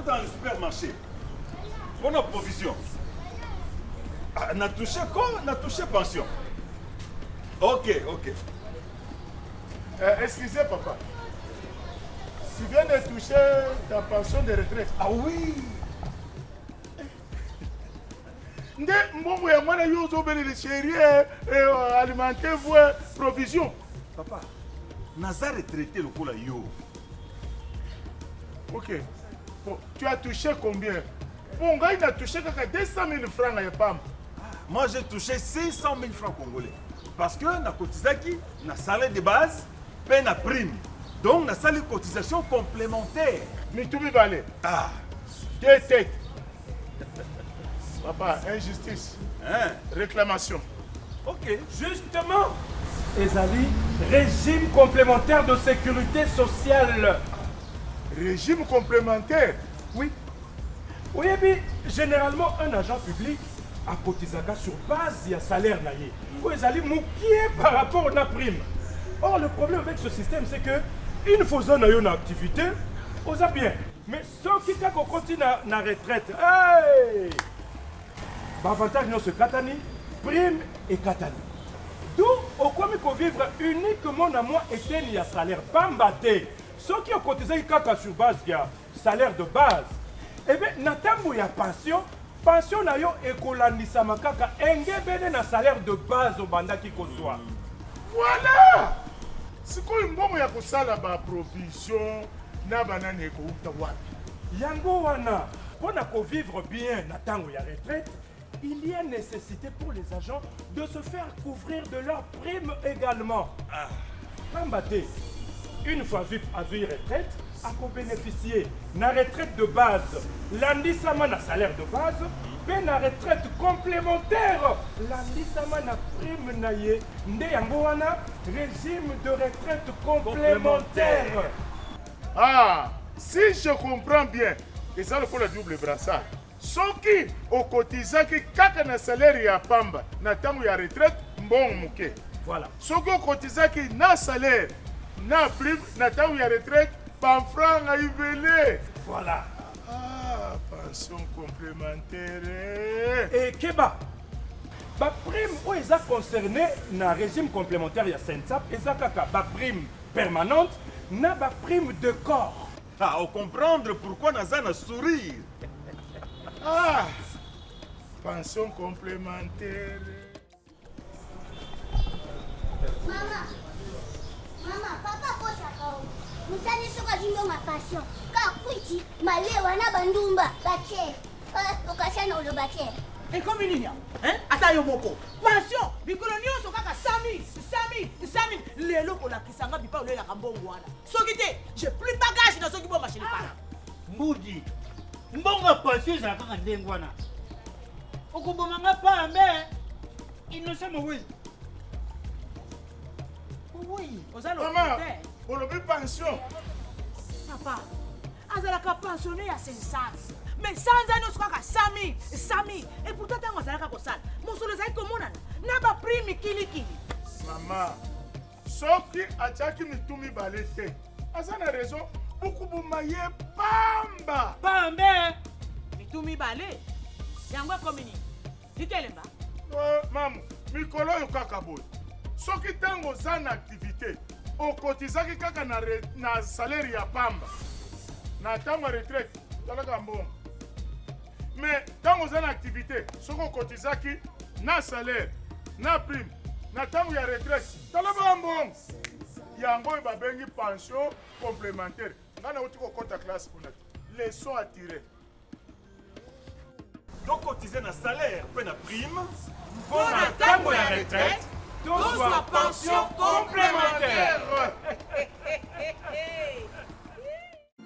Dans le supermarché, on a provision. On a touché quoi? On a touché pension. Ok. Excusez, papa. Tu viens de toucher ta pension de retraite. Ah oui. Nde mbongo ya mwana yo ozobelele chéri alimentaire voie provision. Papa, naza retraité le coup là yo. Ok. Bon, tu as touché combien? Bon, gars, il a touché 200 000 francs à PAM. Moi, j'ai touché 500 000 francs congolais. Parce que na cotisaki, na salaire de base, paie na prime. Donc, na salaire de cotisation complémentaire. Mais tu veux aller? Ah. Deux têtes. Papa, injustice. Hein? Réclamation. Ok. Justement, Ezali, régime complémentaire de sécurité sociale. Régime complémentaire? Oui. Oui, et puis, généralement, un agent public a cotisé sur base de salaire naïe. Ou Ezali moukié par rapport à la prime. Or, le problème avec ce système, c'est que une fois qu'on a une activité, on a bien. Mais ceux qui continuent à la retraite, hey! Avantage non, c'est Katani, prime et Katani. D'où, au quoi il faut vivre uniquement dans moi et il y a salaire. Bambaté. Ceux qui ont cotisé sur base, il y a salaire de base. Eh bien, Natambo, il y a pension. Pension, il y a écolandisa makaka. Engebene na salaire de base au banda qui soit. Voilà! C'est quoi une bombe ya kosala ba provision na banane ekouta wapi? Yango wana, pour vivre bien Natango ya retraite, il y a nécessité pour les agents de se faire couvrir de leurs primes également. Pambaté, une fois à vie retraite, à bénéficier de la retraite de base, l'andissama na salaire de base, puis la retraite complémentaire, l'andissama na prime naye, nde yango wana, régime de retraite complémentaire. Ah, si je comprends bien, et ça le pour le double brassard. Soki au cotisaki kaka na salaire ya pamba na tango ya retraite mbongo muke. Voilà. Soki au cotisaki na salaire na prime na tango ya retraite panfran a yvelé. Voilà. Ah, pension complémentaire. Et Keba, ba prime où ils ont concerné na régime complémentaire ya SENSAP, ils ont kaka ba prime permanente na ba prime de corps. Ah, au comprendre pourquoi naza na sourire. Ah, pension complémentaire. Maman, papa kosa kao. Musani soka zimbo ma passion. Ka kwiti malewa na bandumba bache. Okashana olo bache. Et comme une ligne, hein? Attends, moko. Pension, bikolonio so kaka 100 000. Lelo ko la kisanga bipa ole la kambongo wana. Sokite, j'ai plus de bagages dans soki bo machine para. Mbudi. Mbongo pension za kaka ndengwana. Okubomanga pa mbe. Innocent oui. Oui, osalo. Maman, pour le pension. Papa, azalaka pensionné à 500. Mais sans années, on a 100 000. Et pourtant, on a 100 000. Mon solo, c'est comme on a. N'a pas pris mes kili. Maman, Soki achaki mitumi balete. Asana raison, beaucoup de maye pamba. Pamba. Mitumi balé. Yangwa komini. Ditelemba. Maman, mikolo yo kaka boy. Soki tango zana activité. O kotizaki kaka na salaire ya pamba. Na tango retraite. Talaka mbongo. Mais tant que vous avez une activité, ce qu'on cotise na salaire, na prime, na temps ya retraite, talaba mbongo. Yango ba bengi pension complémentaire. Ngana uti ko kota classe pour leçon à tirer. Donc cotiser na salaire, pe na prime, pour na temps ya retraite, donc soit pension complémentaire.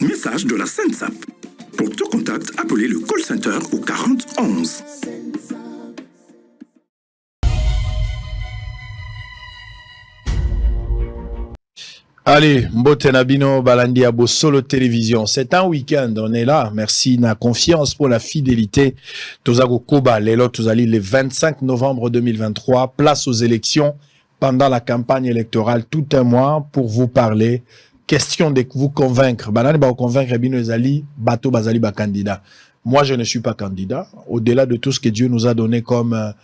Message de la SENSAP. Pour tout contact, appelez le call center au 40 11. Allez, Mbote Nabino, Balandi Abo Solo Télévision. C'est un week-end, on est là. Merci, na confiance pour la fidélité. Tozago Koba, les lots, les 25 novembre 2023, place aux élections pendant la campagne électorale tout un mois pour vous parler. Question de vous convaincre. Banane ba convaincre bino ezali bato bazali ba candidat. Moi je ne suis pas candidat. Au-delà de tout ce que Dieu nous a donné comme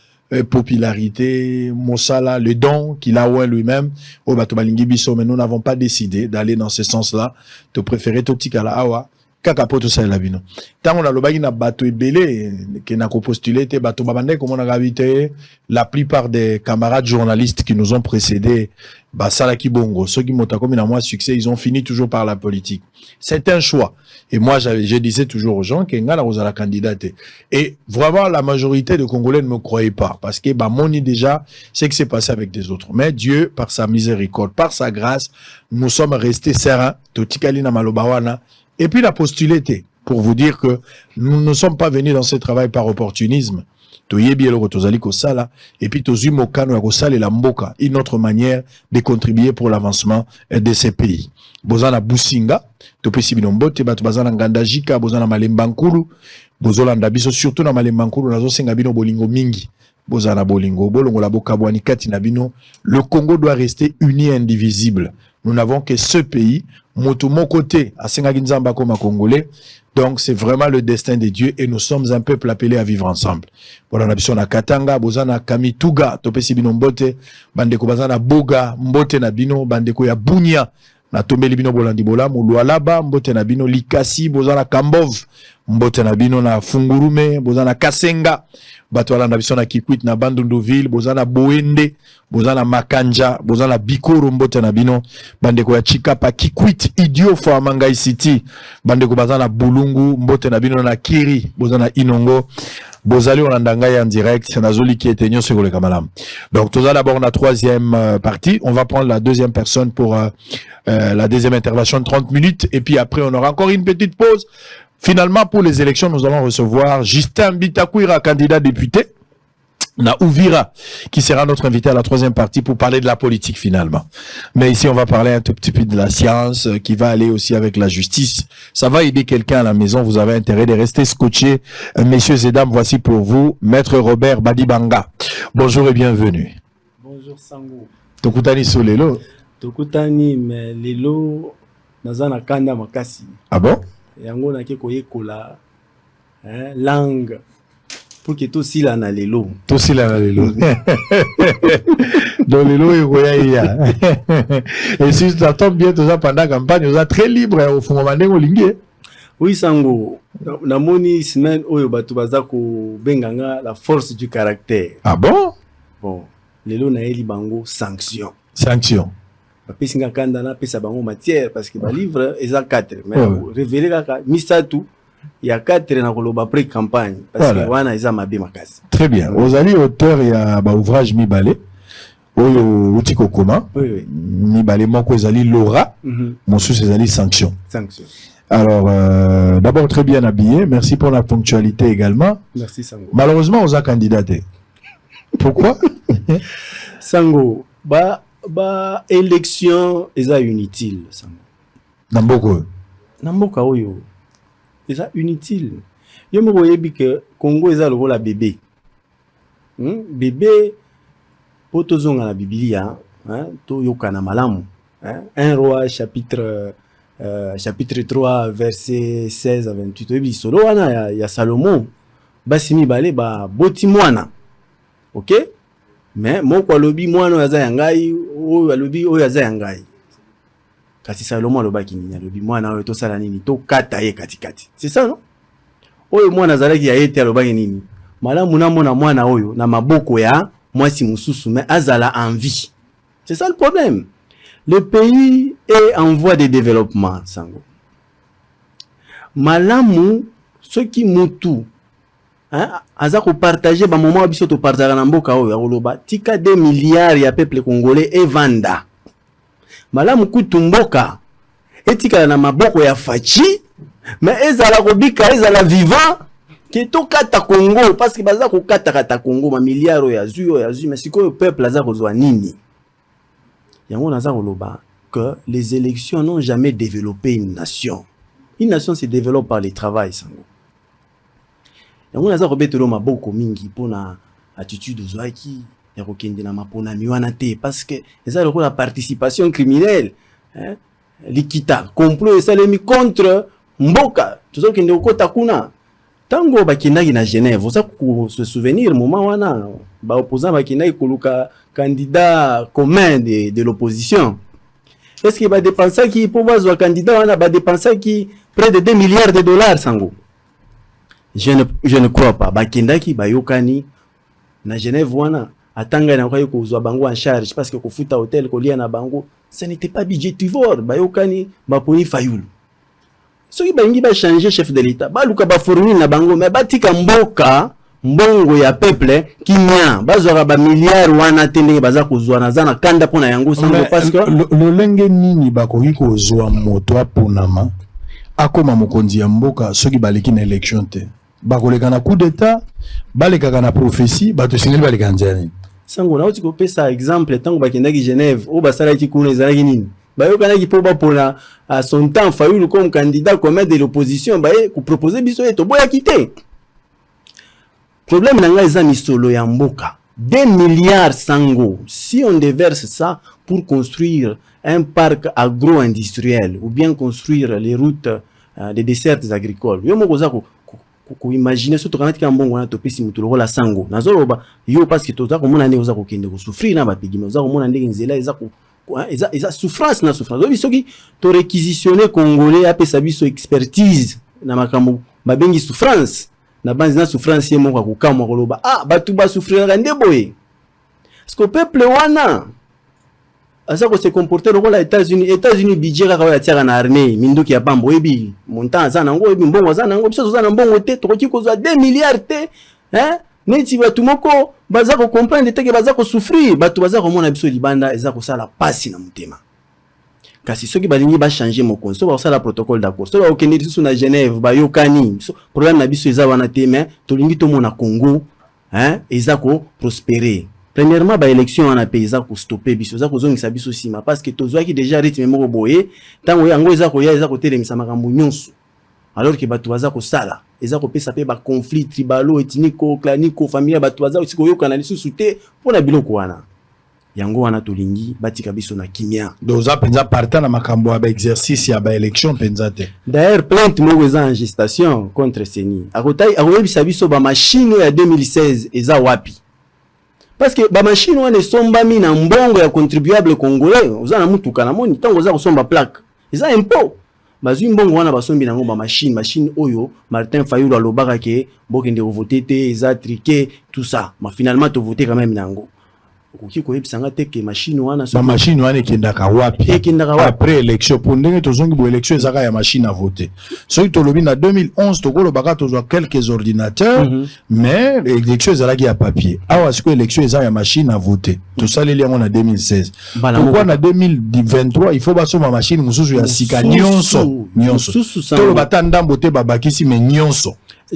popularité, Mosala, le don qu'il a oué lui-même, au bato balingi biso, mais nous n'avons pas décidé d'aller dans ce sens-là. Te préférer totikala awa. Kaka poto sa labino. Tant on a lobagi na bato ebele qui n'a postulé te bato babande comme on a habité la plupart des camarades journalistes qui nous ont précédés ba salaki bongo ceux qui m'ont comme na moi succès ils ont fini toujours par la politique. C'est un choix et moi je disais toujours aux gens que ngala la candidate et vraiment la majorité de Congolais ne me croyaient pas parce que bah moni déjà c'est que c'est passé avec des autres mais Dieu par sa miséricorde par sa grâce nous sommes restés sereins totikali na malobawana. Et puis la postulité, pour vous dire que nous ne sommes pas venus dans ce travail par opportunisme. Et puis une autre manière de contribuer pour l'avancement de ces pays. Bozana Businga, Topesi Binombote, Bazana Ngandajika, Bozana Malembankulu, Bozolanda Biso, surtout na Malembankulu, Nazo Sengabino Bolingo Mingi. Bozana Bolingo, Bolongo la Bokabwani Katinabino. Le Congo doit rester uni et indivisible. Nous n'avons que ce pays, mon côté, à Sengaginzamba comme à Congolais. Donc, c'est vraiment le destin de Dieu et nous sommes un peuple appelé à vivre ensemble. Voilà, on a Katanga, Bozana Kamituga, Topesi Bino Mbote, Bandeko Bazana Boga, Mbote Nabino, Bandeko ya Bunya, na Tombe Libino Bolandibola, Mulualaba, Mbote Nabino, Likasi, Bozana Kambov, Mbote Nabino na Fungurume, Bozana Kasenga, Batwala na biso na Kikwit na Bandunduville, Bozana Boende, Bozana Makanja, Bozana Bikoro Mbote na bino, Bandeko ya Chikapa Kikwit, Idio for Mangai City, Bandeko Bazana Bulungu, Mbote na bino na Kiri, Bozana Inongo, Bozali on en direct, Nazoli qui était sur le Kamalam. Donc tout ça d'abord la troisième partie, on va prendre la deuxième personne pour la deuxième intervention de 30 minutes et puis après on aura encore une petite pause. Finalement, pour les élections, nous allons recevoir Justin Bitakwira, candidat député, na Ouvira, qui sera notre invité à la troisième partie pour parler de la politique finalement. Mais ici, on va parler un tout petit peu de la science, qui va aller aussi avec la justice. Ça va aider quelqu'un à la maison. Vous avez intérêt de rester scotché. Messieurs et dames, voici pour vous, Maître Robert Badibanga. Bonjour et bienvenue. Bonjour Sango. Tokutani Solelo. Tokutani, mais Lelo, Nazana Kanda Makasi. Ah bon? Yango na ke koyekola langue pour que tout si la na lelo donc lelo ekoya et si ça tombe bien tout ça pendant la campagne vous êtes très libre au fond mandengo lingi. Oui Sango na moni semaine oyo batu baza ko benganga la force du caractère. Ah bon? Bon lelo na eli bango sanction Pesinga kanda na pesa bango matière parce que ba livre eza 4 mais révéler kaka misatu ya 4 na koloba pré campagne parce que wana eza mabe makasi. Très bien. Ozali auteur ya ba ouvrage mibale oyo utiko koma mibale moko ezali Laura mosusu ezali sanction. Alors d'abord très bien habillé, merci pour la ponctualité également. Merci Sango. Malheureusement on a candidaté. Pourquoi? Sango ba élection eza inutile Sango. Namboka oyo eza inutile. Yo moko yebi que Congo eza lokola bébé. Bébé poto zonga na Biblia, to yokana malamu. 1 Roi chapitre 3 verset 16 à 28. Yebi solo wana ya Salomon basimi bale ba boti mwana. OK? Mais moko alobi mwana yaza yangai oyo alobi oyo yaza yangai kasi Salomon alobaki nini alobi mwana oyo to sala nini to kata ye katikati c'est ça non oyo mwana zalaki ya ete alobaki nini malamu na mona mwana oyo na maboko ya mwasi mususu mais azala en vie c'est ça le problème le pays est en voie de développement Sango malamu ceux qui mutu aza ko partager ba moment biso to partager na mboka oyo ya koloba tika 2 milliards ya peuple congolais et vanda malamu kutu mboka etika na maboko ya fachi mais ezala kobika ezala vivant ki to kata Congo parce que baza ko kata Congo ma milliards ya zuyo mais sikoyo peuple aza kozwa nini yango naza koloba que les élections n'ont jamais développé une nation se développe par le travail Sango. On a robetelo maboko mingi pona attitude ozwaki ya kokende na maponami wana te parce que eza lokola participation criminelle, hein? Likita complot esalemi contre mboka tozokende kokota kuna tango bakendaki na Genève oza se souvenir moment wana baopposant bakendaki koluka candidat commun de l'opposition. Est-ce que badépensaki po bazwa candidat wana badépensaki près de 2 milliards de dollars sango? Je ne crois pas. Bakendaki bayokani na Genève wana atanga na kwa kozwa bango en charge parce que kofuta hôtel kolia na bango ce n'était pas budgétivore. Bayokani baponi Fayulu. Soki bangi ba changer chef de l'état baluka ba fournir na bango mais batika mboka mbongo ya peuple kimia bazwa ba milliards wana tendenge baza kozwa na zana kanda pona yango sango parce que lolenge nini bakoki kozwa moto aponama akoma mokonzi ya mboka soki baleki na élection te bakoleka na coup d'état baleka na prophétie bato singeli baleka nzani sango na oti ko pesa exemple tango bakendaki Genève o basalaki kuna ezalaki nini bayokanaki po bapona à son temps Fayulu comme candidat commun de l'opposition baye ko proposer biso eto boya kité. Problème nanga eza misolo ya mboka 2 milliards sango si on déverse ça pour construire un parc agro-industriel ou bien construire les routes des desserts agricoles yo moko za ko imaginer surtout quand tu mbongo na topesi mutolo la sango nazoloba yo parce que toza ko mona ne oza ko kende ko souffrir na bapigi oza ko mona ndenge nzela eza ko eza souffrance na souffrance obi soki to réquisitionner congolais apesa biso expertise na makambo babengi souffrance na banzi na souffrance ye moko kokamwa koloba batu ba souffrir ka ndeboye parce que peuple wana asa ko se comporter lokola États-Unis budget kaka ya tiaka na armée minduki ya pambo ebi montant asa nango ebi mbongo asa nango biso za na mbongo te tokoki kozwa 2 milliards te hein neti batu moko baza ko comprendre te ke baza ko souffrir batu baza ko mona biso libanda eza ko sala pasi na mutema kasi soki balingi ba changer moko so ba sala protocole d'accord so ba okende biso na Genève ba yokani so problème na biso eza wana te mais tolingi to mona Congo hein eza ko prospérer. Premièrement, ba élection en pays za ko stopper biso za ko zongisa biso sima parce que tozwaki déjà rythme moko boye tango yango eza ko telemisa makambo nyonso alors que batu baza ko sala eza ko pesa pe ba conflit tribalo ethniko clanico familia batu baza aussi ko yokana lisusu te pona biloko wana yango wana tolingi batika biso na kimia doza penza partant na makambo ya ba exercice ya ba élection penza te. D'ailleurs plainte moko eza en gestation contre Seni akoyebisa biso ba machine ya 2016 eza wapi. Parce que ba machine wana esombami na mbongo ya contribuable congolais oza na mutuka na moni tango oza kosomba plaque eza impôt bazwi mbongo wana basombi nango ba machine oyo Martin Fayulu alobaka ke bokende voter te eza triqué tout ça mais finalement to voter quand même nango okoki koyebisanga te ke machine wana ba machine wana ekendaka wapi après élection pour ndenge tozongi bo élection ezaka ya machine à voter soki tolobi na 2011 tokolobaka tozwa quelques ordinateurs mais élection ezalaki ya papier awa siko élection eza ya machine à voter tosaleli yango na 2016 pourquoi na 2023 il faut basoma machine mususu ya sika nyonso toloba ta ndambo te babakisi mais nyonso.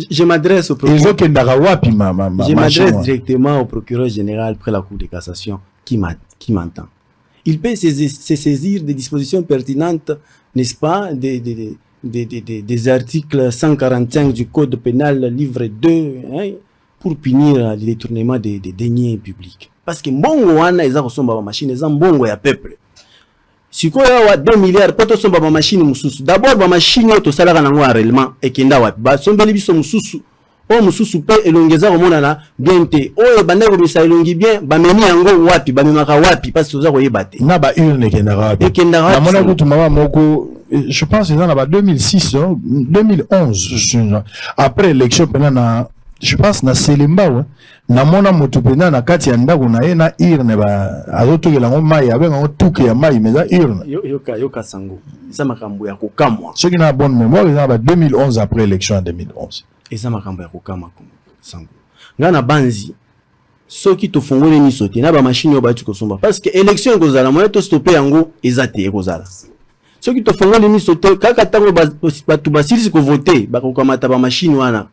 Je m'adresse au procureur. Je m'adresse directement au procureur général près la Cour de cassation qui m'entend. Il peut se saisir des dispositions pertinentes, n'est-ce pas, des articles 145 du Code pénal, livre 2, hein, pour punir le détournement des deniers publics. Parce que mbongo wana eza kosomba ba machine eza mbongo ya peuple. Siko ya 2 milliards poto somba ba machine mususu d'abord ba machine to salaka nango réellement ekenda wapi ba sombeli biso mususu o mususu pe elongeza komona na bien te o bandeko bisa elongi bien ba meni yango wapi ba memaka wapi parce que oza koyeba te na ba urne ekenda wapi na mona kutu mama moko je pense dans la 2006 2011 après élection pendant na je pense na Selemba ouais na mona moto pena na kati ya ndako na ye na urne ba azotokela ngo mai abenga ngo tuke ya mai meza urne yoka sango eza makambo ya kokamwa soki na bonne mémoire eza ba 2011 après élection en 2011 eza makambo ya kokamwa sango ngana banzi soki to fongole miso te na ba machine yo ba tu kosomba parce que élection ekozala moyo to stopper yango eza te ekozala soki to fongole miso te kaka tango batu basilisi ko voter ba kokamata ba machine wana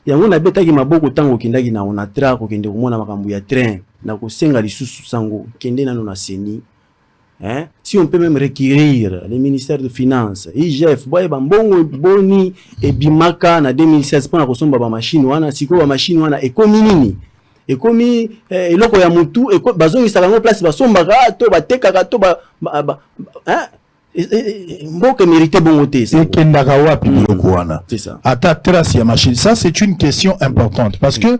yango na betaki maboko tango kindaki na onatra ko kende komona makambo ya train na kosenga lisusu sango kende nano na Seni hein si on peut même requérir le ministère de finances IGF boye bambongo boni e bimaka na 2016 pona kosomba ba machine wana siko ba machine wana ekomi nini ekomi eloko ya mutu bazongisa yango place basombaka to batekaka to mboka mérité bongo te ekendaka wapi biloko wana ata trace ya machine. Ça c'est une question importante parce que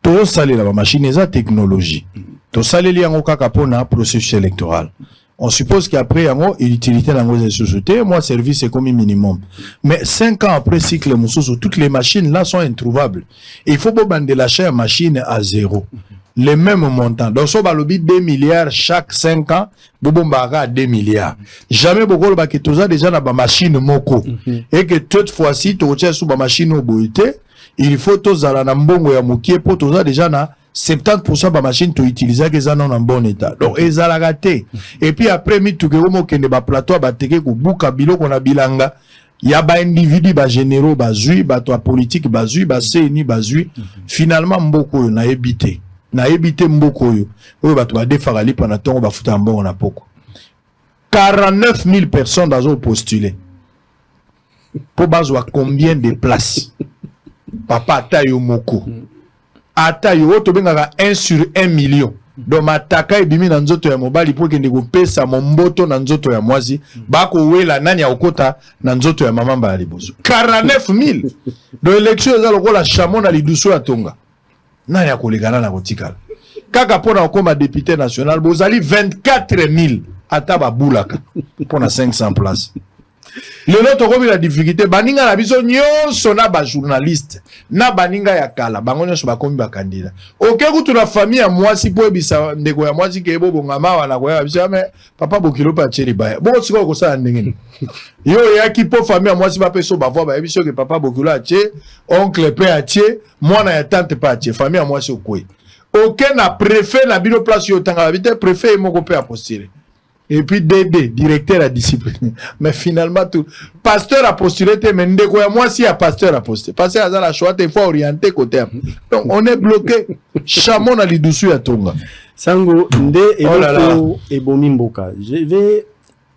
tozosalela bamachine eza technologie tosaleli yango kaka mpona processus électoral. On suppose qu'après yango utilité nango eza société moi service est comme minimum, mais 5 ans après cycle mosusu toutes les machines là sont introuvables. Il faut bobande l'achat ya machine à zéro les mêmes montants. Donc, si on 2 milliards chaque 5 ans, bobombara à 2 milliards. Jamais beaucoup de gens déjà dans la machine moko. Et que toute fois-ci, tu as sur la machine au boité, il faut tous à la mbongo ya mokie pour tous déjà na 70% de la machine tu utiliser que ça non en bon état. Donc, ils ont raté. Et puis après, mi tu que kende ba plateau ba teke ko buka bilo qu'on a bilanga. Ya ba individu ba généraux ba zui ba toi politique ba zui ba CNI ba zui. Finalement mboko na ebité. Na ebité mboko yo oyo bato ba defarali pendant temps ba futa mbongo na poko 49 000 personnes dans postulé pour bazwa combien de places papa ata yo moko ata yo to bengaka 1 sur 1 million donc mataka ebimi na nzoto ya mobali pour kende ko pesa momboto na nzoto ya mwazi bako wela nani ya okota na nzoto ya mama ba liboso 49 000 donc élection eza lokola chamon na liduso ya tonga na ya kolegana na kotikala kaka pona okoma député national bozali 24 000 ata babulaka pona 500 places. Lelo tokomi la difficulté baninga na biso nyonso na ba journaliste na baninga ya kala bango nyonso bakomi ba candidat oke kutu na famille ya mwasi po ebisa ndeko ya mwasi ke bobonga mawa na koya biso mais papa bokilo pa cheri baya bo siko ko sa ndengeni yo ya ki po famille ya mwasi ba peso ba voix ba biso ke papa bokilo ache oncle pe ache mwana ya tante pa ache famille ya mwasi okwe oke na préfet na bino place yo tanga habite préfet moko pe apostiller. Et puis DD, directeur à discipline. Mais finalement, tout. Pasteur a postulé, mais moi si a pasteur a postulé. Parce que la choix, il faut orienter côté. Donc on est bloqué. Chamon a l'idousu à Tonga. Sango, nde et bomimboka. Je vais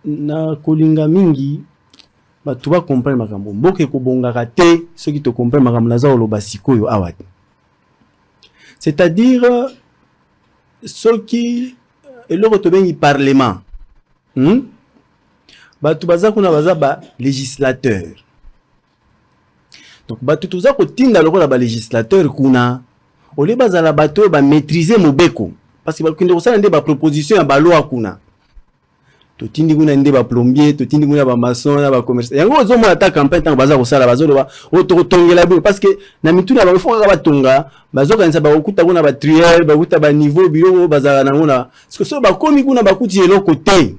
na kolinga mingi. Bah, tu vas comprendre ma gambo. Mboke ko bonga raté, ceux qui te comprennent ma gamlaza ou l'obasiko yo awat. C'est-à-dire, ceux qui, et le retour du parlement. Batu baza kuna baza ba législateur. Donc batu tuza ko tinda lokola ba législateur kuna ole baza la bato ba maîtriser mobeko parce que ba kinde kosala nde ba proposition ya ba loi kuna. To tindi kuna nde ba plombier, to tindi kuna ba maçon na ba commerçant. Yango zo mo ata campagne tant baza kosala bazo ba o to tongela bi parce que na mituna ba fo ba tonga bazo kanisa ba okuta kuna ba triel ba okuta ba niveau bio baza na ngona. Parce que so ba komi kuna ba kuti eloko te.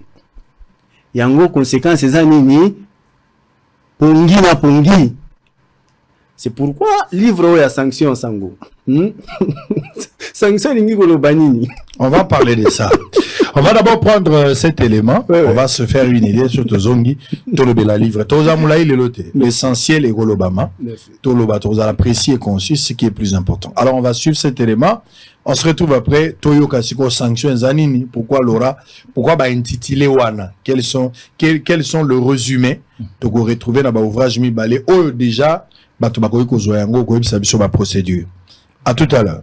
Yango conséquence eza nini pongi na pongi. C'est pourquoi livre ya sanction sango sanction lingi ko banini. On va parler de ça. On va d'abord prendre cet élément, on va se faire une idée sur Tozongi, Tolobela livre. Tozamulaï le lote. L'essentiel est Golobama. Toloba Toza apprécié et conçu, ce qui est plus important. Alors on va suivre cet élément. On se retrouve après Toyo Kasiko sanctions Zanini. Pourquoi Laura? Pourquoi ba intitulé Wana? Quels sont le résumé? Donc on retrouve dans l'ouvrage mi balé. Oh déjà, batubako ko zoyango ko ebisa biso ba procédure. À tout à l'heure.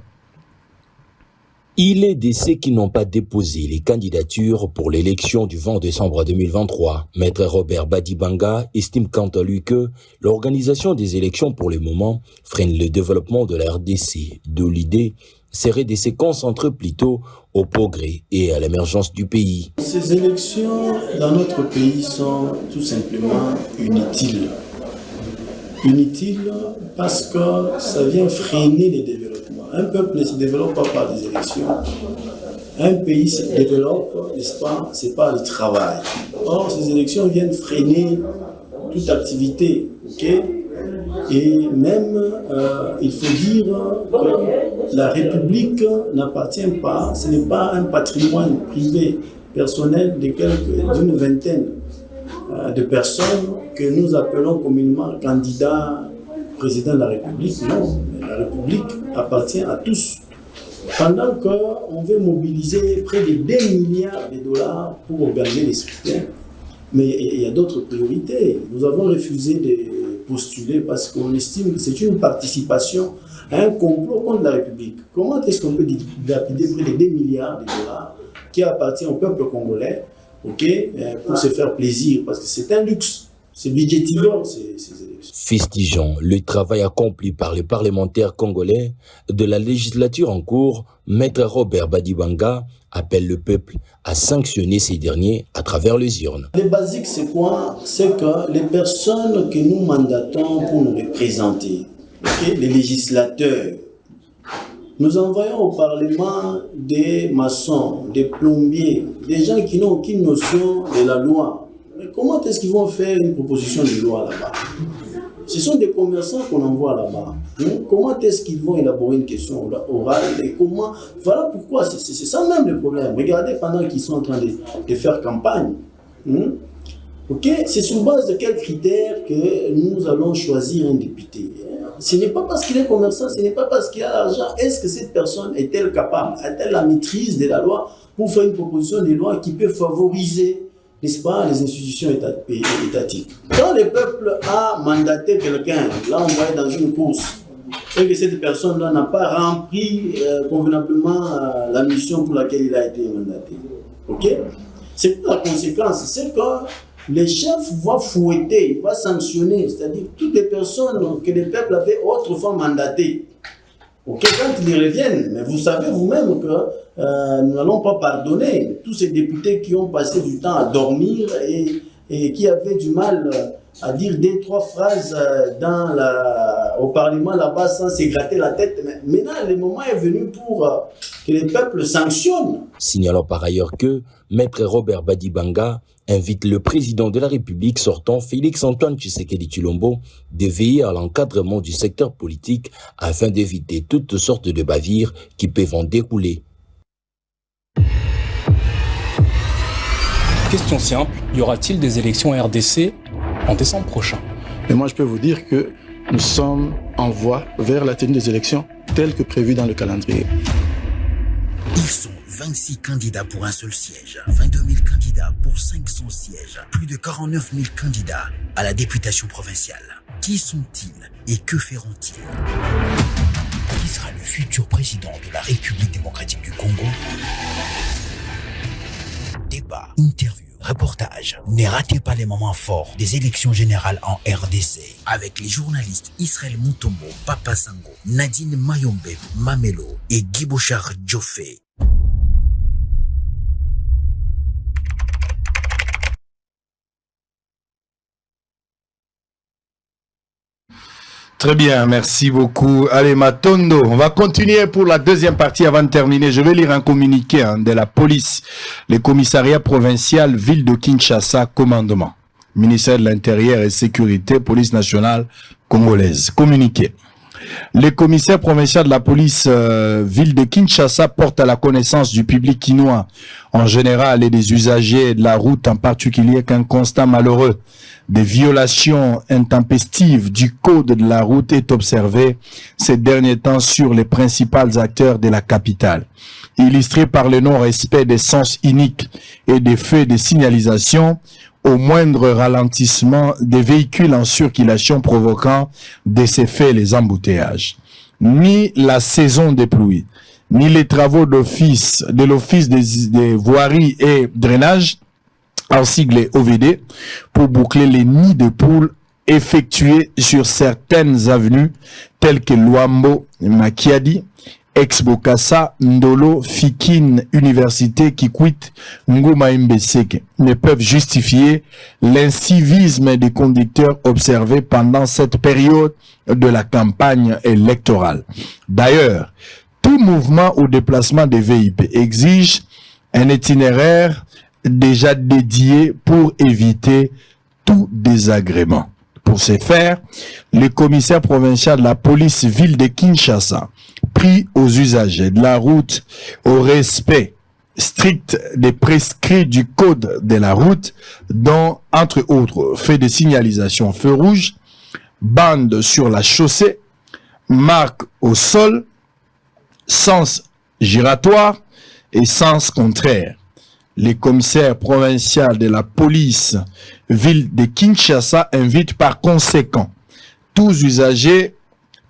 Il est de ceux qui n'ont pas déposé les candidatures pour l'élection du 20 décembre 2023. Maître Robert Badibanga estime quant à lui que l'organisation des élections pour le moment freine le développement de la RDC, d'où l'idée serait de se concentrer plutôt au progrès et à l'émergence du pays. Ces élections dans notre pays sont tout simplement inutiles. Inutiles parce que ça vient freiner le développement. Un peuple ne se développe pas par des élections. Un pays se développe, n'est-ce pas, c'est par le travail. Or, ces élections viennent freiner toute activité, ok? Et même, il faut dire que la République n'appartient pas, ce n'est pas un patrimoine privé, personnel d'une vingtaine de personnes que nous appelons communément candidats président de la République. Non, la République appartient à tous. Pendant qu'on veut mobiliser près de 2 milliards de dollars pour organiser les scrutins, mais il y a d'autres priorités. Nous avons refusé de postuler parce qu'on estime que c'est une participation un complot contre la République. Comment est-ce qu'on peut dilapider près de 2 milliards de dollars qui appartient au peuple congolais, pour se faire plaisir? Parce que c'est un luxe. C'est budgétivore, ces élections. Fustigeant le travail accompli par les parlementaires congolais de la législature en cours, Maître Robert Badibanga appelle le peuple à sanctionner ces derniers à travers les urnes. Le basique, c'est quoi? C'est que les personnes que nous mandatons pour nous représenter, les législateurs, nous envoyons au Parlement des maçons, des plombiers, des gens qui n'ont aucune notion de la loi. Mais comment est-ce qu'ils vont faire une proposition de loi là-bas? Ce sont des commerçants qu'on envoie là-bas. Comment est-ce qu'ils vont élaborer une question orale et comment... Voilà pourquoi, c'est ça même le problème. Regardez pendant qu'ils sont en train de faire campagne. C'est sur base de quels critères que nous allons choisir un député? Ce n'est pas parce qu'il est commerçant, ce n'est pas parce qu'il a l'argent. Est-ce que cette personne est-elle capable, a-t-elle la maîtrise de la loi pour faire une proposition de loi qui peut favoriser, n'est-ce pas, les institutions étatiques? Quand le peuple a mandaté quelqu'un, là on va être dans une course, et que cette personne-là n'a pas rempli convenablement la mission pour laquelle il a été mandaté. C'est quoi la conséquence? C'est que le chef va fouetter, il va sanctionner, c'est-à-dire toutes les personnes que le peuple avait autrefois mandatées. Quand ils reviennent, mais vous savez vous-même que nous n'allons pas pardonner tous ces députés qui ont passé du temps à dormir et qui avaient du mal à dire 2-3 phrases au Parlement là-bas sans se gratter la tête. Mais maintenant, le moment est venu pour que le peuple sanctionne. Signalons par ailleurs que Maître Robert Badibanga invite le président de la République sortant, Félix-Antoine Tshisekedi Tshilombo, de veiller à l'encadrement du secteur politique afin d'éviter toutes sortes de bavires qui peuvent en découler. Question simple, y aura-t-il des élections RDC en décembre prochain? Et moi, je peux vous dire que nous sommes en voie vers la tenue des élections telles que prévues dans le calendrier. Ils sont 26 candidats pour un seul siège, 22 000 candidats pour 500 sièges, plus de 49 000 candidats à la députation provinciale. Qui sont-ils et que feront-ils? Qui sera le futur président de la République démocratique du Congo? Débat, interview, reportage. Ne ratez pas les moments forts des élections générales en RDC avec les journalistes Israël Mutombo, Papa Sango, Nadine Mayombe, Mamelo et Guy Bouchard Djofé. Très bien, merci beaucoup. Allez, Matondo, on va continuer pour la deuxième partie avant de terminer. Je vais lire un communiqué de la police, le commissariat provincial ville de Kinshasa, commandement, ministère de l'Intérieur et Sécurité, police nationale congolaise. Communiqué. Le commissaire provincial de la police ville de Kinshasa porte à la connaissance du public kinois en général et des usagers de la route en particulier qu'un constat malheureux des violations intempestives du code de la route est observé ces derniers temps sur les principaux acteurs de la capitale, illustré par le non-respect des sens uniques et des feux de signalisation au moindre ralentissement des véhicules en circulation provoquant de ces faits les embouteillages. Ni la saison des pluies, ni les travaux de l'office des voiries et drainage, en sigle OVD, pour boucler les nids de poules effectués sur certaines avenues telles que Luambo, Makiadi, Ex-Bokassa, Ndolo, Fikine, Université, Kikwit, Ngoma Mbeseke ne peuvent justifier l'incivisme des conducteurs observés pendant cette période de la campagne électorale. D'ailleurs, tout mouvement ou déplacement des VIP exige un itinéraire déjà dédié pour éviter tout désagrément. Pour ce faire, le commissaire provincial de la police ville de Kinshasa prie aux usagers de la route au respect strict des prescrits du code de la route, dont, entre autres, fait de signalisation feu rouge, bande sur la chaussée, marque au sol, sens giratoire et sens contraire. Le commissaire provincial de la police ville de Kinshasa invite par conséquent tous usagers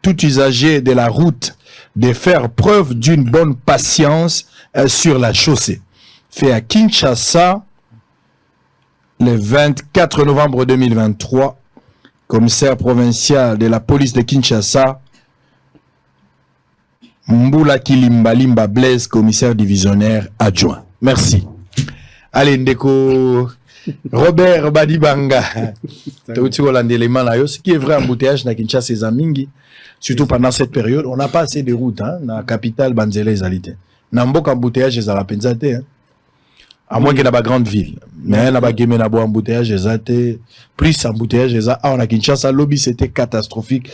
tout usager de la route de faire preuve d'une bonne patience sur la chaussée. Fait à Kinshasa le 24 novembre 2023, commissaire provincial de la police de Kinshasa, Mbula Kilimbalimba Blaise, commissaire divisionnaire adjoint. Merci. Allez, Ndeko Robert Badibanga. Ce qui est vrai, embouteillage na Kinshasa, c'est Zamingi. Surtout pendant cette période, on n'a pas assez de routes. Dans la capitale, Banzele et Zalité. Nambok embouteillage, c'est la Penzate. À moins qu'il y ait une grande ville. Mais il y a un embouteillage, c'est plus embouteillage, c'est on a Kinshasa, lobby, c'était catastrophique.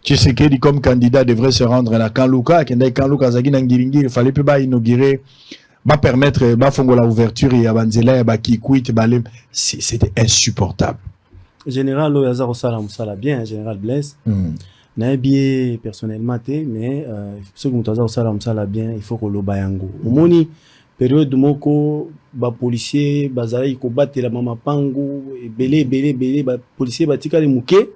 Tshisekedi, comme candidat, devrait se rendre à Kanluka. Il fallait pas inaugurer, pas permettre, pas faire l'ouverture, et Banzela, c'était insupportable. Général, bien, Général Blaise. Naibie personnellement, mais ce que nous bien, il faut que le bayango. Moni période moko ba policier bazala iko batela mama pangu belé ba policier batika le muke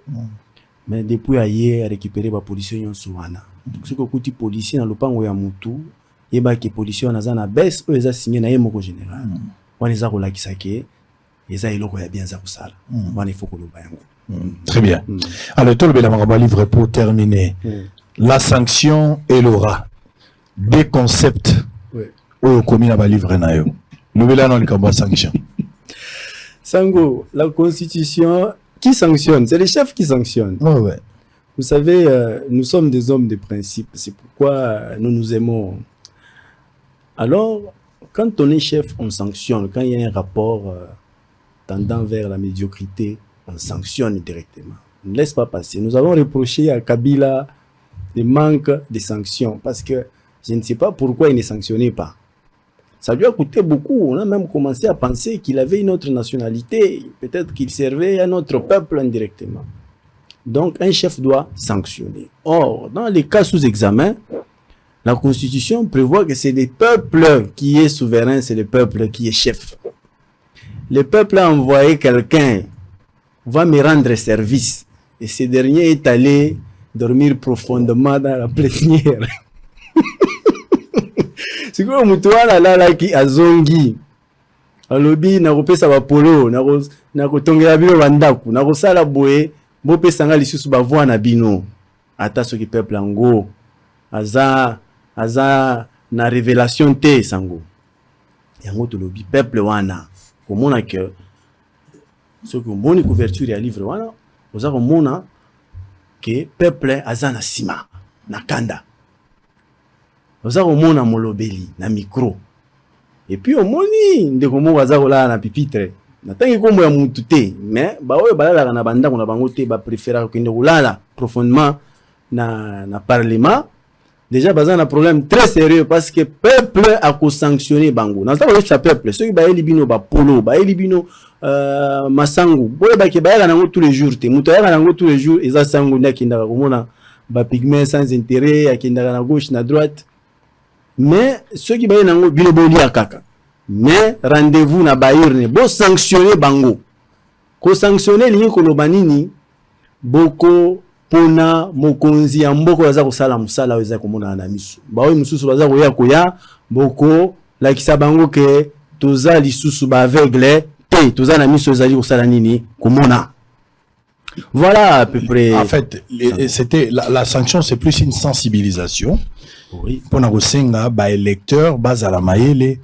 mais depuis ayer récupérer ba policier yonso wana ce que kuti policier na lopango ya mutu yeba ke policier na za na baisse o eza signé na yemoko général wana eza ko lakisa ke eza eloko ya bien za kusala wana il faut que le bayango. Très bien. Alors, tout le monde livre pour terminer. La sanction et l'aura. Des concepts. Au commis à livre nayo. Nous voulons le sanction. Sango, la constitution qui sanctionne, c'est les chefs qui sanctionnent. Oh, ouais. Vous savez, nous sommes des hommes de principe. C'est pourquoi nous nous aimons. Alors, quand on est chef, on sanctionne. Quand il y a un rapport tendant vers la médiocrité, on sanctionne directement. On ne laisse pas passer. Nous avons reproché à Kabila le manque de sanctions parce que je ne sais pas pourquoi il ne sanctionnait pas. Ça lui a coûté beaucoup. On a même commencé à penser qu'il avait une autre nationalité. Peut-être qu'il servait à notre peuple indirectement. Donc, un chef doit sanctionner. Or, dans les cas sous examen, la Constitution prévoit que c'est le peuple qui est souverain, c'est le peuple qui est chef. Le peuple a envoyé quelqu'un va me rendre service. Et ce dernier est allé dormir profondément dans la plénière. C'est quoi Moutoua là qui a zongi. Alobi na kopesa ba polo na kotongela bino bandaku na kosala boye bope sanga lisusu bavwa na bino. Ata soki peuple ango aza na révélation te sango. Yango to lobi peuple wana komona que ce que mon couverture ya livre wana oza komona que peuple aza na sima na kanda oza komona molobeli na micro et puis omoni ndeko moko aza kolala na pupitre natangi kombo ya mutu te mais ba oyo balalaka na bandako na bango te ba préféra kokende kolala profondément na parlement. Déjà baza na problème très sérieux parce que peuple a ko sanctionner bango na ça le peuple ceux qui ba elibino ba polo ba elibino masangu boye ba ke ba na ngo tous les jours te muto ya na ngo tous les jours eza sangu ndakinda komona ba pigments sans intérêt akinda na gauche na droite mais ceux qui ba na ngo bino boli akaka mais rendez-vous na bairne bo sanctionner bango ko sanctionner lingi ko lobanini boko pona mokonzi ya mboko baza kosala musala weza komona na misu bawe mususu baza koya koya boko lakisa bango ke toza lisusu ba aveugle te toza na misu ezali kosala nini komona. Voilà à peu près. En fait, c'était la sanction, c'est plus une sensibilisation. Oui. Pour na kosenga ba électeur baza la mayele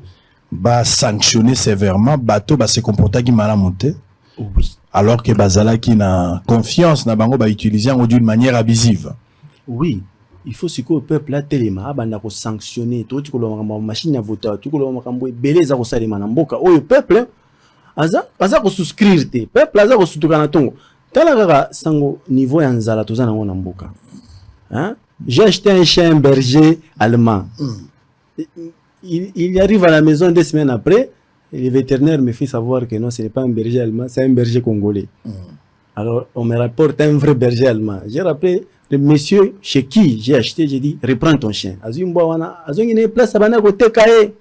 ba sanctionner sévèrement bato ba se comporter qui malamu te. Oui. Alors que bazala qui n'a confiance na bango ba utiliser d'une manière abusive. Oui, il faut que le peuple a téléma banda ko sanctionner to tu ko lo machine à voter tu ko lo makambo belé za ko salima na mboka oyo peuple aza ko souscrire te peuple aza ko sutuka na tongo tala kaka sango niveau ya nzala to za na ngona mboka. Hein? J'ai acheté un chien berger allemand. Il arrive à la maison 2 semaines après. Et le vétérinaire me fait savoir que non, ce n'est pas un berger allemand, c'est un berger congolais. Alors, on me rapporte un vrai berger allemand. J'ai rappelé le monsieur chez qui j'ai acheté, j'ai dit, reprends ton chien. Azumba wana, azungi ne place abana kote kae.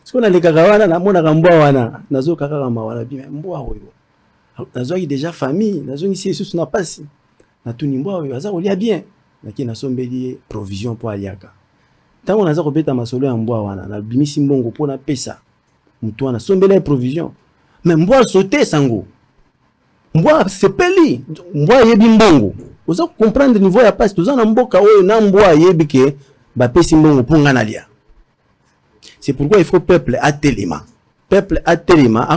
Parce qu'on a les kakawana, na mona kambwa wana, nazo kakama wana, bime mbwa oyo. Nazo déjà famille, nazo ici sous na passe. Na tout nimbo oyo, aza olia bien. naki nasombeli provision pour aliaka tango naza kobeta masolo ya mbwa wana na bimisi mbongo pona pesa mutu wana sombela provision mais mbwa sauter sango mbwa sepeli mbwa yebi mbongo oza comprendre niveau ya passe toza na mboka oyo na mbwa yebi ke ba pesi mbongo ponga na lia. C'est pourquoi il faut peuple à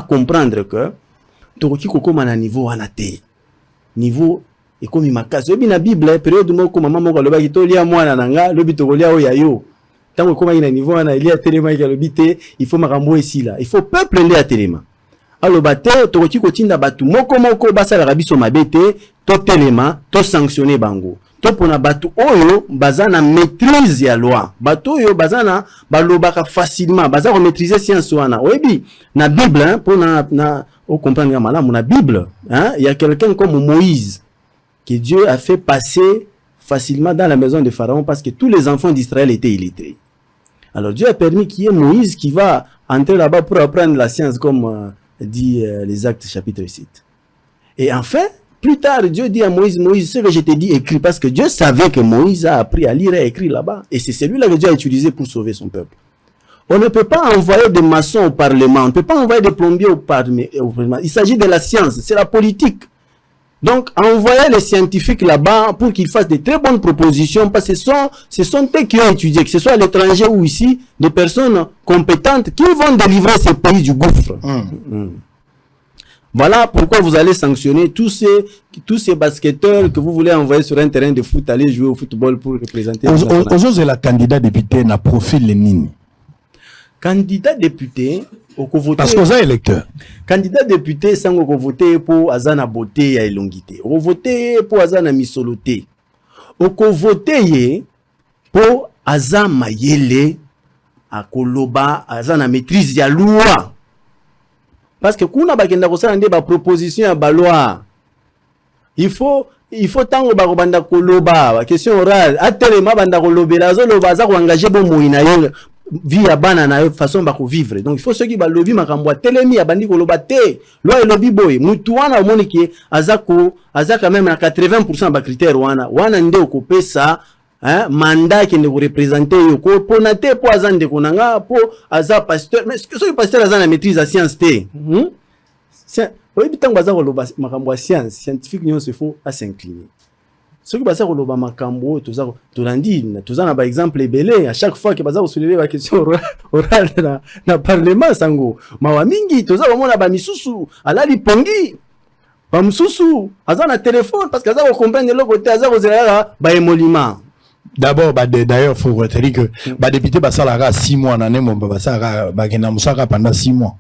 comprendre que tokoki kokoma na niveau wana te niveau ekomi makasi obi na Bible période moko mama moko alobaki tolia mwana nanga lobi tokolia oyo yayo tango ekoma na niveau wana elia telema ki alobi te il faut makambo esila il faut peuple nde atelema aloba te tokoki kotinda batu moko basala biso mabete to telema to sanctionner bango to pona batu oyo baza na maîtrise ya loi batu oyo baza na balobaka facilement baza ko maîtriser science wana oyebi na Bible hein, pona na o comprendre malamu na Bible hein, il y a quelqu'un comme Moïse que Dieu a fait passer facilement dans la maison de Pharaon parce que tous les enfants d'Israël étaient illettrés. Alors Dieu a permis qu'il y ait Moïse qui va entrer là-bas pour apprendre la science comme dit les Actes chapitre 7. Et enfin, plus tard, Dieu dit à Moïse, Moïse, ce que je t'ai dit, écris, parce que Dieu savait que Moïse a appris à lire et à écrire là-bas. Et c'est celui-là que Dieu a utilisé pour sauver son peuple. On ne peut pas envoyer des maçons au Parlement, on ne peut pas envoyer des plombiers au Parlement. Il s'agit de la science, c'est la politique. Donc, envoyer les scientifiques là-bas pour qu'ils fassent de très bonnes propositions, parce que ce sont eux qui ont étudié, que ce soit à l'étranger ou ici, des personnes compétentes qui vont délivrer ce pays du gouffre. Voilà pourquoi vous allez sanctionner tous ces basketteurs que vous voulez envoyer sur un terrain de foot, aller jouer au football pour représenter. Aujourd'hui, la candidat député n'a profil Lénine. Candidat député, parce qu'on a électeur. Candidat député, sans voter pour Azana Beauté et Elongité. On voter pour Azana Misoloté. On voter pour Azana Mayele, à Koloba, Azana maîtrise ya loi. Parce que kuna bakenda kosala nde ba proposition ya ba loi. Il faut tango ba banda koloba, question orale, atelema banda kolobela zo loba za ko engager bo moina yo. Vie à banana façon ba ko vivre. Donc il faut ceux qui ba lobby makambo telemi ya bandi ko loba te. Loi e lobby boy mutu wana omoni ki azaka même na 80% ba critère wana nde ko pesa hein mandat qui ne vous représenter yo ko ponate po azande konanga po aza pasteur mais ce que ce pasteur azana maîtrise la science te. C'est oui bitango baza ko loba makambo science scientifique nyo se faut à s'incliner. Ce qui baza ko loba makambo tolandi tozana par exemple belé à chaque fois que baza ko soulever la question orale na parlement sango mawa mingi toza mona ba misusu alali pongi ba misusu azana téléphone parce que aza ko comprendre le côté aza ko zela ba émolument. D'abord d'ailleurs faut retenir que ba député basalaka 6 mois na nemo basaka ba kena musaka pendant 6 mois.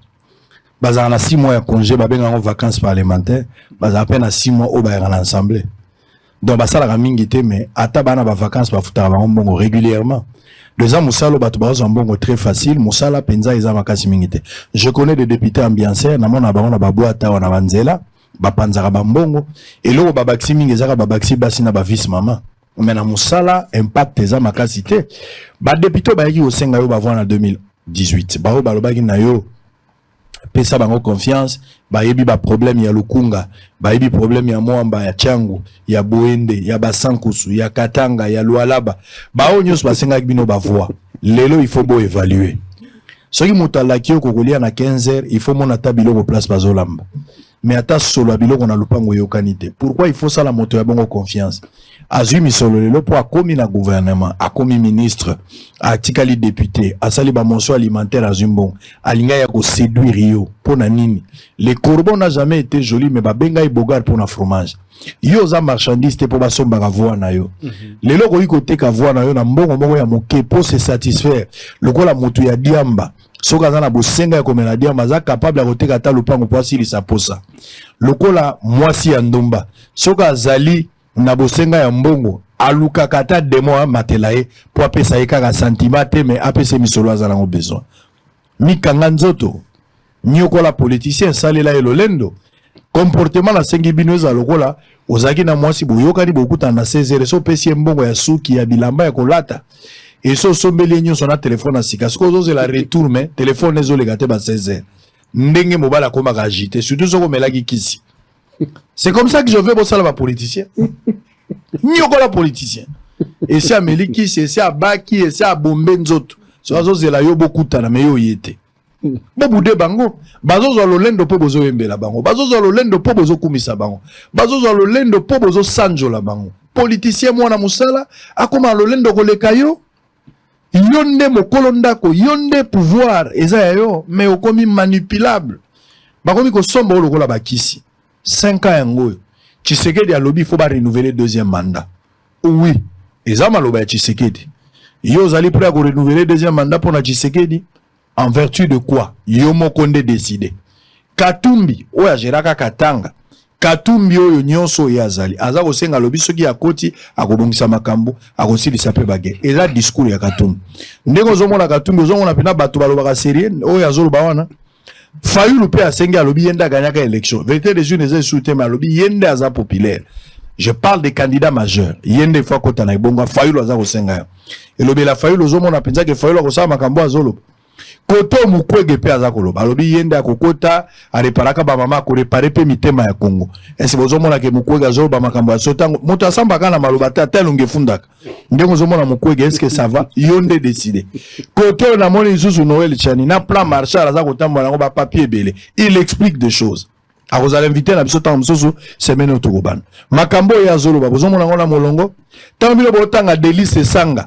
Baza na 6 mois ya congé ba benga en vacances parlementaires baza à peine à 6 mois au ba en assemblée. Donc basala mingi te mais ata bana ba vacances ba futa ba mbongo régulièrement. Les ans musalo ba tubazo mbongo très facile musala penza eza makasi mingi te. Je connais des députés ambianceurs na mona ba ba boata wana banzela ba panzaka ba mbongo et loko ba baxi mingi ezaka ba baxi basi na ba vice maman. Mais na musala impact eza makasi te. Ba député ba yiki osenga yo ba voir en 2018. Ba ba lobaki na yo pesa bango confiance ba yebi ba problème ya lukunga ba yebi problème ya mwamba ya changu ya boende ya basankusu ya katanga ya lualaba ba onyos basenga bino ba voix lelo il faut évaluer ce qui mutalaki kokolia na 15h il faut mona tabilo ko place bazolamba mais ata solo biloko na lupango yokanite pourquoi il faut ça la moto ya bongo confiance azumi solo lelo po akomi na gouvernement akomi ministre atikali député asali ba monso alimentaire azumbo alinga ya ko séduire yo pona nini les corbeaux n'a jamais été joli mais ba benga ibogard pona fromage yo za marchandise te po ba somba ka voix na yo lelo ko ikote ka voix na yo na mbongo moko ya moke po se satisfaire lokola moto ya diamba soka za na bosenga ya komela diamba za capable ya koteka ta lupango po asili sa posa lokola mwasi ya ndomba soka azali na bosenga ya mbongo aluka kata demo matelae po apesa ekaka sentiment te mais apesa misolo azala ngo besoin mikanga nzoto nyokola politicien salela elolendo comportement na sengi bino za lokola ozaki na mwasi boyokani bokuta na 16h so pesi mbongo ya suki ya bilamba ya kolata et so sombeli nyonso na téléphone na sika siko zo la retour mais téléphone ezoleka te ba 16h ndenge mobala koma ka agiter surtout soko melaki kisi. C'est comme ça que je veux bosser la politicien. Nyokola politicien. et si ameliki et si abaki et si abombe nzoto so azozela yo bokutana me yo yete bobude bango bazozwa lolendo po bozo yembela bango bazozwa lolendo po bozo kumisa bango bazozwa lolendo po bozo sanjola bango politicien mwana musala akoma lolendo koleka yo yonde mokolo ndako yonde pouvoir eza ya yo mais okomi manipulable bakomi kosomba lokola bakisi 5 ans yango Tshisekedi alobi faut ba renouveler deuxième mandat oui eza maloba ya Tshisekedi yo zali prêt à renouveler deuxième mandat pour na Tshisekedi en vertu de quoi yo mokonde décider Katumbi oya geraka Katanga Katumbi oyo nyonso ya azali aza kosenga lobi soki akoti akobongisa makambo akosilisa pe bage eza discours ya Katumbi ndeko ozomona Katumbi ozomona pena bato balobaka sérieux oyo azoloba wana Fayulu pe asengi alobi yenda ganyaka élection vérité des jeunes les soutien mais alobi yenda aza populaire. Je parle des candidats majeurs yende fois kota na ibonga Fayulu aza kosenga et lobi la Fayulu ozomona penza ke Fayulu akosala makambo azolo koto mukwege pe aza koloba alobi yende akokota areparaka ba mama ko réparer pe mitema ya Congo est-ce bozomona ke mukwege azolo ba makambo ya sotango moto asamba kana maloba ta telunge fundaka ndenge ozomona mukwege est-ce que ça va yonde décider koto na moni Zuzu Noël Chani na plan Marshall aza kotambola ngo ba papier belé il explique des choses a vous allez inviter na biso tant msoso semaine otokoban makambo ya zolo ba bozomona ngo na molongo tambilo botanga Délice Sanga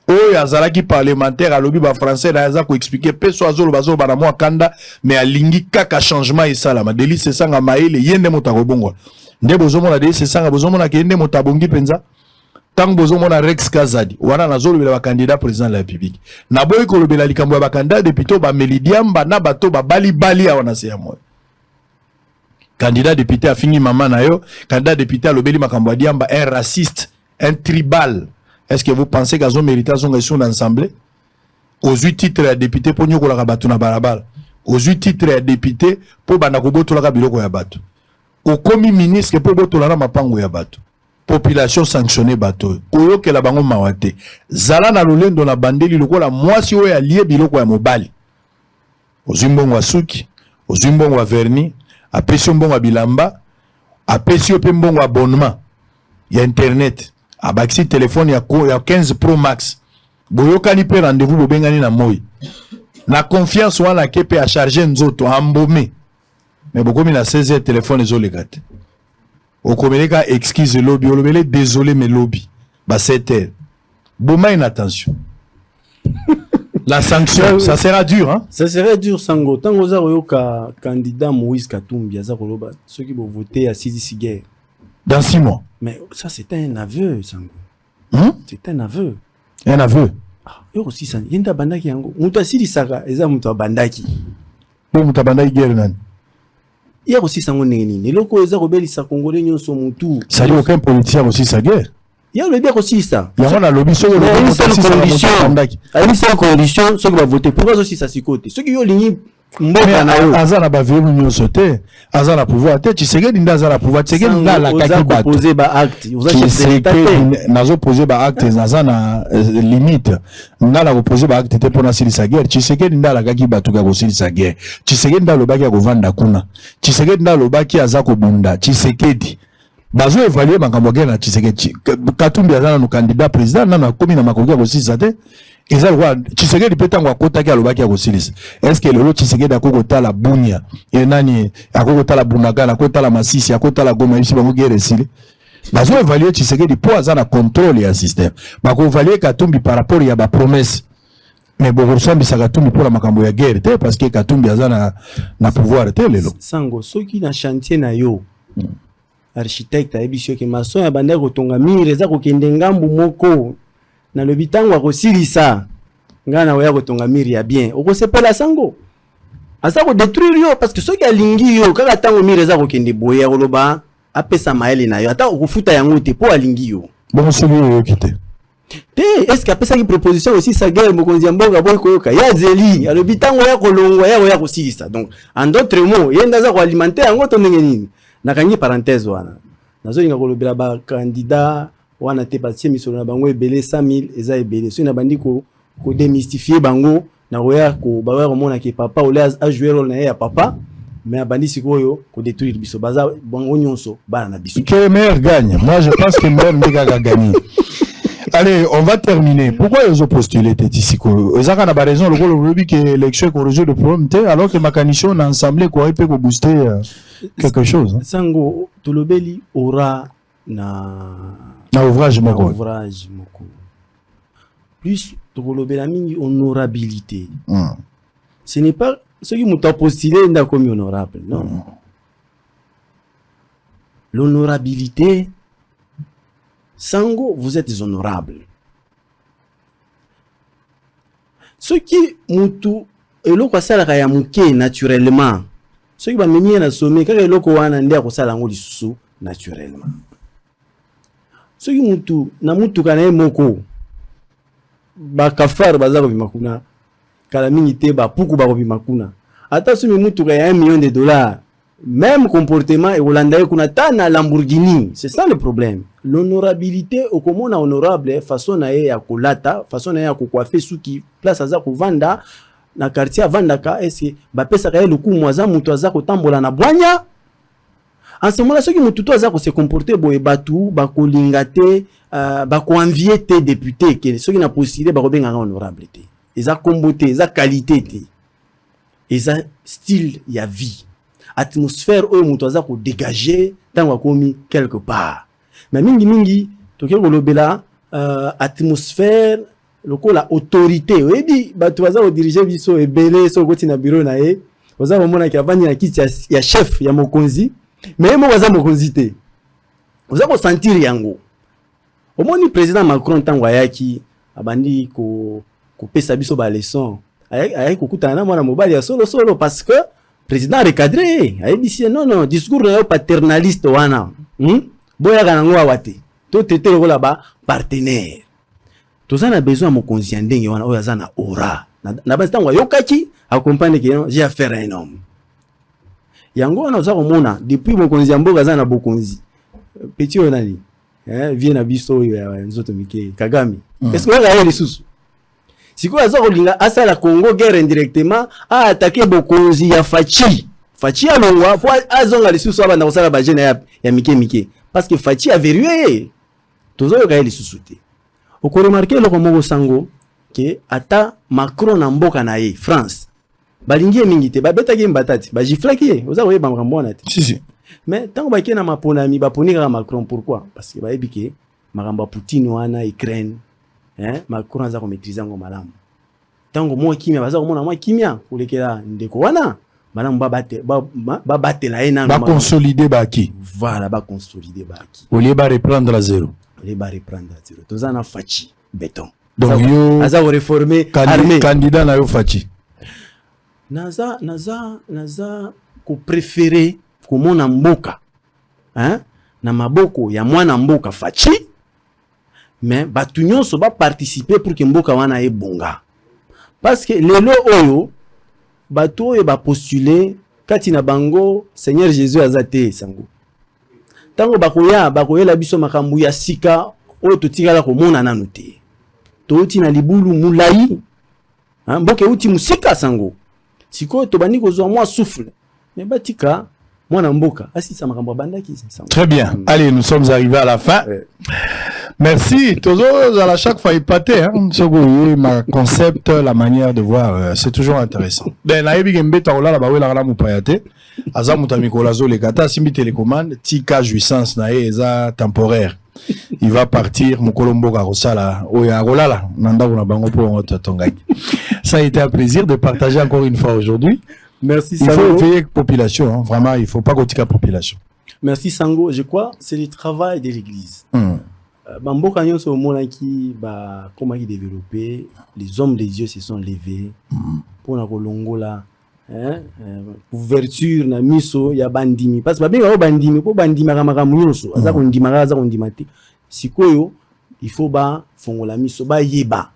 oyo azalaki parlementaire alobi ba français na aza ko expliquer peso azolo bazo bana mwa kanda mais alingi kaka changement esalama Délice Sanga maele yende motako bongo nde bozomona Délice Sanga bozomona ke yende motabongi penza tant bozomona Rex Kazadi wana nazolo bela ba candidat président de la République na boy ko lobela likambo ya ba candidat député ba Melidiamba na bato ba bali wana se ya moyo candidat député a fini maman na yo candidat député a lobeli makambo ya diamba un raciste un tribal. Est-ce que vous pensez qu'ils ont mérité son assemblée? Aux 8 titres à député pour nous la batuna barabal. Aux 8 titres à député pour banakobo to la biloko ya bato. Au commis ministre pour boto la mapango ya bato. Population sanctionnée bato. Koyo ke la bango mawate. Zala na lolendo na bandeli lokola mwasi oyo ya lié biloko ya mobali. Ozimbongo wa suki, ozimbongo wa verni, apesi mbongo wa bilamba, apesi yo pe mbongo abonnement ya internet. Abaxi téléphone ya 15 Pro Max. Boyokani pe rendez-vous bobengani na moi. Na confiance wana kepe a charger nzoto ambomé. Mais bokomi na 16h téléphone ezolegate. Okomeleka excuse lobby, olobele désolé mais lobby. Ba 7h. Boma une attention. La sanction, ça sera dur hein. Ça serait dur sango. Tango za koyoka candidat Moïse Katumbi aza koloba ceux qui vont voter à Sidi Siguer. Dans 6 mois. Mais ça, c'est un aveu, Sango. C'est un aveu. Un aveu. Ah, yo aussi, ça. Yenda bandaki yango. Muta sili saka, eza muta bandaki. Pour muta bandaki guerre nan. Hier aussi, Sango neni. Ne loko eza rebeli sa congolais nyonso mutu. Ça dit aucun politicien aussi sa guerre. Il y a le bien aussi ça. Il y a un lobby sur le condition. Il y a une condition, ceux qui vont voter. Pourquoi aussi ça s'y côté? Ceux qui ont ligné azana ba venu nyonso te azana pouvoir te Tshisekedi nda azana pouvoir Tshisekedi nda la kaki bato poser ba acte nazo poser ba acte nazana limite nda la poser ba acte te pona silisa guerre Tshisekedi nda la kaki bato ka silisa guerre Tshisekedi nda lobaki ya kovanda kuna Tshisekedi nda lobaki aza kobunda Tshisekedi bazo évaluer makambo guerre na Tshisekedi Katumbi azana no candidat président na komi na makoki ya kosilisa te. Eza lwa Tshisekedi petango akotaki alobaki ya kosilisa. Est-ce que lelo Tshisekedi akokota la bunya et nani akokota la bunagana akota la masisi akota la goma yisi bango guerre sile bazo évaluer Tshisekedi po azana contrôle ya système bako évaluer Katumbi par rapport ya ba promesse mais bon ressemble ça Katumbi pour la makambo ya guerre te parce que Katumbi azana na pouvoir te lelo sango soki na chantier na yo architecte ayebisi ke maçon ya banda kotonga mire eza kokende ngambu moko na le bitango akosilisa ngana oya kotonga mire ya bien okosepela sango asa ko détruire yo parce que soki alingi yo kaka tango mire eza kokende boya koloba apesa maele na yo ata okufuta yango te po alingi yo bon soki yo kite te est-ce que apesa ki proposition aussi sa guerre mokonzi ya mboka boy koyoka ya zeli le bitango ya kolongwa ya oya kosilisa donc en d'autres mots yenda za ko alimenter yango to ndenge nini nakangi parenthèse wana nazolinga kolobela ba candidat wana te patie misolo na bango ebele 100 000 eza ebele so na bandi ko démystifier bango na roya ko ba wa mona ke papa ole a jouer rôle na ya papa mais abandi sikoyo ko détruire biso baza bango nyonso bana na biso que meilleur gagne moi je pense que meilleur ndiga ga gagner Allez, on va terminer. Pourquoi ils ont postulé Tétisiko? Ils ont raison, le lobby que l'élection corrige le problème, alors que ma condition on a ensemble quoi, il peut booster quelque chose. Sango, Tolobeli aura na ouvrage moko. Plus Tolobela mingi honorabilité. Ce n'est pas ce qui m'ont postulé n'a comme honorable, non. L'honorabilité, Sango, vous êtes honorable. Ce qui mutu eloko salaka ya muke naturellement. Ce qui va mener na sommet quand eloko wana ndia ko sala ngo lisusu naturellement. Ce qui mutu na mutu kana moko ba kafar bazako bimakuna kala mingi te ba puku ba bimakuna. Ata sumi mutu ka $1 million. Même comportement et Hollandais kuna tana Lamborghini, c'est ça le problème. L'honorabilité au commun honorable façon na ya kolata, façon na ya ko coiffer suki place aza ko vanda na quartier vanda ka est-ce ba pesa ka le coup mwaza mutu aza ko tambola na bwanya. En ce moment-là, ceux qui mutu to aza ko se comporter boye batu ba ko lingate ba ko envier tes députés que ceux qui na postulé ba ko benga honorabilité. Eza comboté, eza qualité té. Eza style ya vie. Atmosphère où mutuaza ko dégager tant komi quelque part. Mais mingi to ke kolobela atmosphère lokola autorité. Oyebi batu baza ko diriger biso ebele so koti na bureau na ye. Oza komona ki avandi na kiti ya chef ya mokonzi. Mais mo baza mokonzi te. Oza ko sentir yango. Omoni président Macron tango ayaki abandi ko pesa biso ba leçon. Ayaki kokutana na mwana mobali ya solo parce que président recadré, ayebi non discours na paternaliste wana. Boya kana ngo awate. To traiter le là-bas partenaire. Tous on a besoin mon conscient ndenge wana oya zana aura. Na basi tango yokaki accompagner que j'ai affaire à un homme. Yango wana za komona depuis mon conscient mboka zana bokonzi. Petit onali. Vient na biso ya nzoto mike Kagame. Est-ce que là les sous? Si quoi ça kolinga asa la Congo guerre indirectement a attaqué bokonzi ya Fachi. Fachi alongwa pour azonga les sous abanda kosala ba jeune ya mike parce que Fachi a verrouillé. Tozo yoka les sous-souté. Au ko remarquer le komo sango que ata Macron na mboka na ye France. Balingi mingi te ba betaki mbatati ba jiflaki oza oye ba makambo na te. Si. Mais tant ba kena maponami ba ponira Macron pourquoi? Parce que ba ebike makambo Poutine wana Ukraine. Macron aza ko maîtriser ngo malamu. Tango mo kimia baza ko mona mo kimia kulekela ndeko wana malamu ba batela ena ba consolider ba ki. Voilà, ba consolider ba ki. Au lieu ba reprendre à zéro. Tozana Fachi béton. Donc yo aza ko réformer armée candidat na yo Fachi. Naza ko préférer ko mona mboka. Na maboko ya mwana mboka Fachi. Mais batu nyonso ba participer pour que mboka wana e bonga. Parce que lelo oyo batu oyo ba postuler kati na bango Seigneur Jésus azate sango. Tango bakoya la biso makambu ya sika oyo totikala ko mona nanu te. Toti na libulu mulai. Mboka uti musika sango. Siko to bani ko zo moi souffle. Mais batika mwana mboka asisa makambu bandaki sango. Très bien. Allez, nous sommes arrivés à la fin. Merci. Toujours à chaque fois épaté, ma concept, la manière de voir, c'est toujours intéressant. Ben la ebigembe taola la bawe la la mupayate. Aza mutamikolazo le kata simbi télécommande tika jouissance na eza temporaire. Il va partir mukolombo karosala oya rolala nanda kuna bango pour notre tongaki. Ça a été un plaisir de partager encore une fois aujourd'hui. Merci Sango. Il faut veiller population, hein. Vraiment, il faut pas gotika population. Merci Sango, je crois c'est le travail de l'église. Bamboka nyonso monaki ba comment qui développer, les hommes de Dieu se sont levés pour na kolongola ouverture na miso ya bandimi parce que babenga bandimi po bandima kama nyonso aza kondima te sikoyo il faut ba fongola miso ba yeba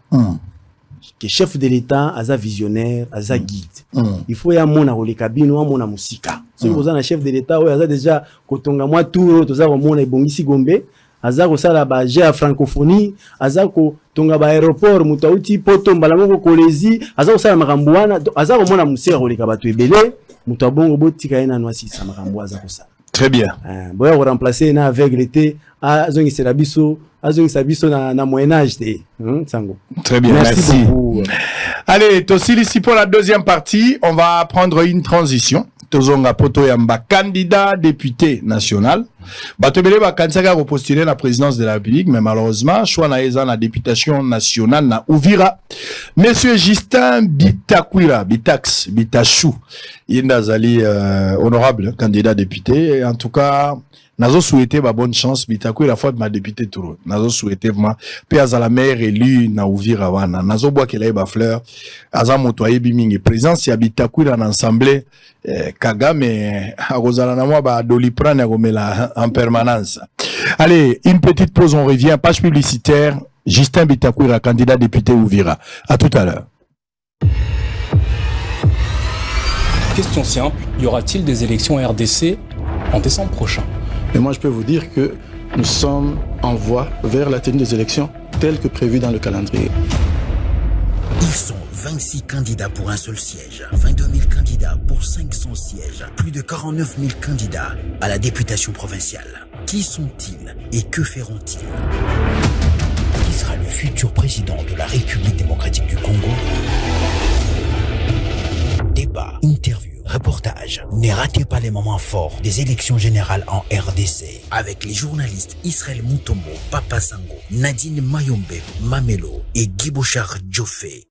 que chef de l'état aza visionnaire aza guide il faut ya mona koleka bino wa mona musika so koza na chef de l'état oyo aza déjà kotonga mwa tour toza ko mona ebongisi gombe aza ko sala ba ya francophonie aza ko tonga ba aéroport mutauti poto mbala moko kolezi aza ko sala makambo wana aza ko mona musika koleka bato ebele mutabongo botika ena nwasi sa makambo aza ko sala. Très bien. Boya ko remplacer na aveugle te azongi sera biso azongisa biso na moyen âge Sango. Très bien, merci. Beaucoup. Allez, Tossili, ici pour la deuxième partie, on va prendre une transition. Tozonga poto yamba candidat député national. Batobele ba kansaka ko postuler la présidence de la République, mais malheureusement, choix na eza na députation nationale na Uvira. Monsieur Justin Bitakwira, Bitachou, Yendazali honorable candidat député. En tout cas, nazo souhaité ba bonne chance Bitakwira fois de ma député Touro. Nazo souhaité vraiment pe azala maire élu na Uvira wana. Nazo boa kela ba fleur. Aza motoye bimingi présence ya Bitakwira en assemblée Kagame Rosala na moi ba Doliprane gomela en permanence. Allez, une petite pause, on revient. Page publicitaire. Justin Bitakwira, candidat député Uvira. À tout à l'heure. Question simple, y aura-t-il des élections RDC en décembre prochain? Et moi, je peux vous dire que nous sommes en voie vers la tenue des élections telles que prévues dans le calendrier. Ils sont 26 candidats pour un seul siège, 22 000 candidats pour 500 sièges, plus de 49 000 candidats à la députation provinciale. Qui sont-ils et que feront-ils? Qui sera le futur président de la République démocratique du Congo? Débat, interview, reportage. Ne ratez pas les moments forts des élections générales en RDC avec les journalistes Israël Mutombo, Papa Sango, Nadine Mayombe, Mamelo et Guy Bouchard Djofé.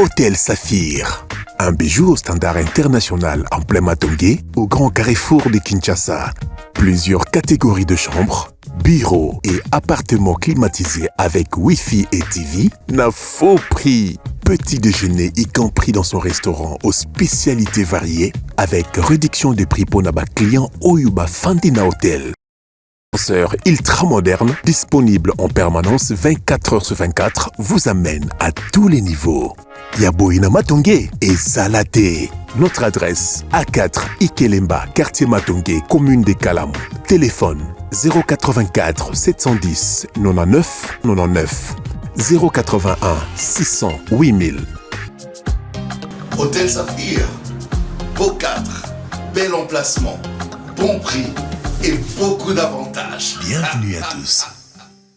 Hôtel Saphir, un bijou au standard international en plein Matongé, au grand carrefour de Kinshasa. Plusieurs catégories de chambres, bureaux et appartements climatisés avec Wi-Fi et TV, n'a faux prix. Petit déjeuner y compris dans son restaurant aux spécialités variées, avec réduction de prix pour naba clients Oyuba Fandina Hotel. Ascenseur ultra moderne, disponible en permanence 24 heures sur 24, vous amène à tous les niveaux. Yaboina Matongé et Zalaté. Notre adresse A4 Ikelemba, quartier Matongé, commune de Kalam. Téléphone 084 710 99 99 081 600 8000. Hôtel Saphir, beau cadre, bel emplacement, bon prix et beaucoup d'avantages. Bienvenue à tous.